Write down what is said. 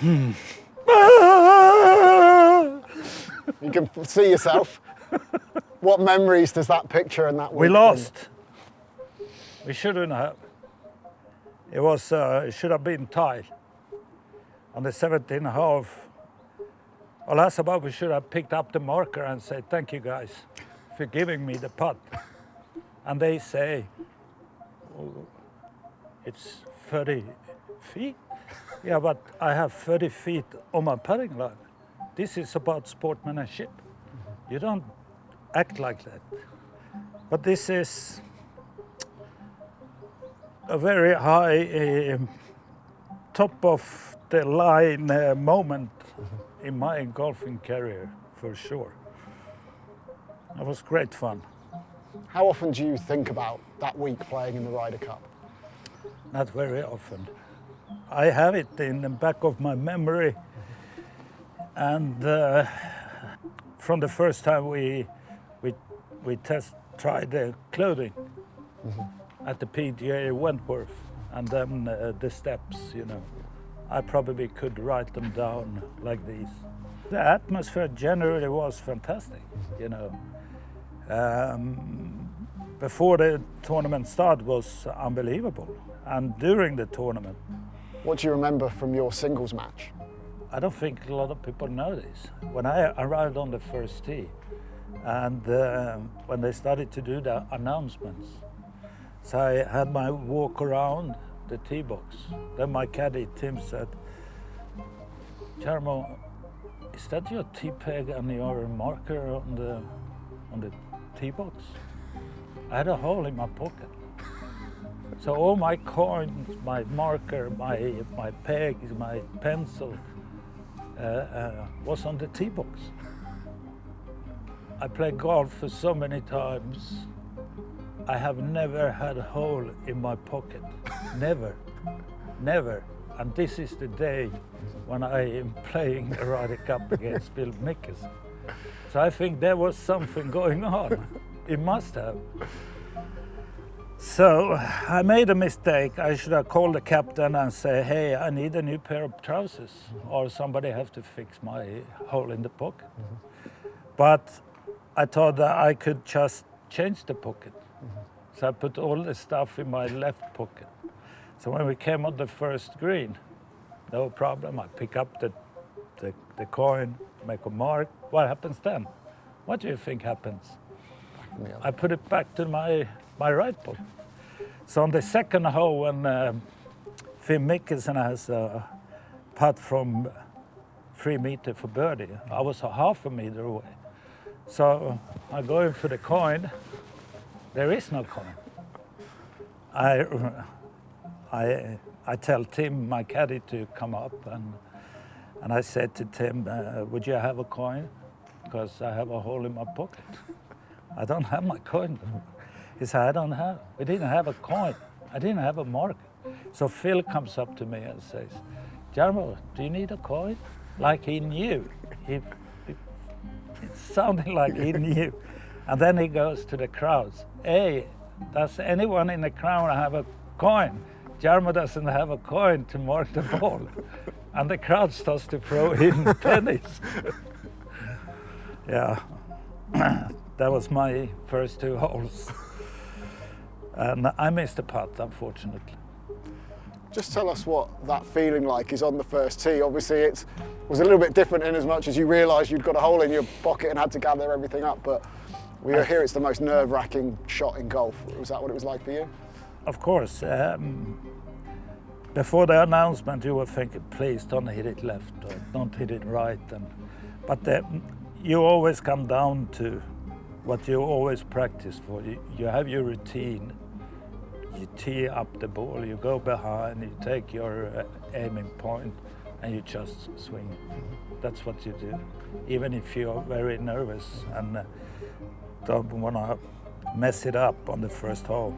You can see yourself. What memories does that picture and that week We bring? lost. We shouldn't have. It should have been tied. On the 17th half, well, that's about we should have picked up the marker and said, thank you guys for giving me the putt. And they say, oh, it's 30 feet. Yeah, but I have 30 feet on my putting line. This is about sportsmanship. You don't act like that. But this is a very high, top of the line moment in my golfing career, for sure. It was great fun. How often do you think about that week playing in the Ryder Cup? Not very often. I have it in the back of my memory, and from the first time we tried the clothing at the PGA Wentworth, and then the steps, you know. I probably could write them down like these. The atmosphere generally was fantastic, you know. Before the tournament started was unbelievable, and during the tournament. What do you remember from your singles match? I don't think a lot of people know this. When I arrived on the first tee, and when they started to do the announcements, so I had my walk around the tee box. Then my caddy, Tim, said, Jarmo, is that your tee peg and your marker on the tee box? I had a hole in my pocket. So all my coins, my marker, my pegs, my pencil was on the tee box. I played golf for so many times. I have never had a hole in my pocket. Never, never. And this is the day when I am playing the Ryder Cup against Phil Mickelson. So I think there was something going on. It must have. So I made a mistake. I should have called the captain and say, hey, I need a new pair of trousers, or somebody have to fix my hole in the pocket. But I thought that I could just change the pocket. So I put all the stuff in my left pocket. So when we came on the first green, no problem. I pick up the coin, make a mark. What happens then? What do you think happens? I put it back to my right pocket. So on the second hole, when Phil Mickelson has a putt from 3 meters for birdie, I was a half a meter away. So I go in for the coin. There is no coin. I tell Tim, my caddy, to come up, and I said to Tim, would you have a coin? Because I have a hole in my pocket. I don't have my coin. He said, I don't have. We didn't have a coin. I didn't have a mark. So Phil comes up to me and says, Jarmo, do you need a coin? Like he knew. It sounded like he knew. And then he goes to the crowds. Hey, does anyone in the crowd have a coin? Jarmo doesn't have a coin to mark the ball. And the crowd starts to throw in pennies. Yeah, that was my first 2 holes. And I missed the putt, unfortunately. Just tell us what that feeling like is on the first tee. Obviously it was a little bit different in as much as you realised you'd got a hole in your pocket and had to gather everything up, but we hear it's the most nerve-wracking shot in golf. Was that what it was like for you? Of course. Before the announcement, you were thinking, please don't hit it left or don't hit it right. But you always come down to what you always practice for. You have your routine. You tee up the ball, you go behind, you take your aiming point, and you just swing. That's what you do, even if you're very nervous and don't want to mess it up on the first hole.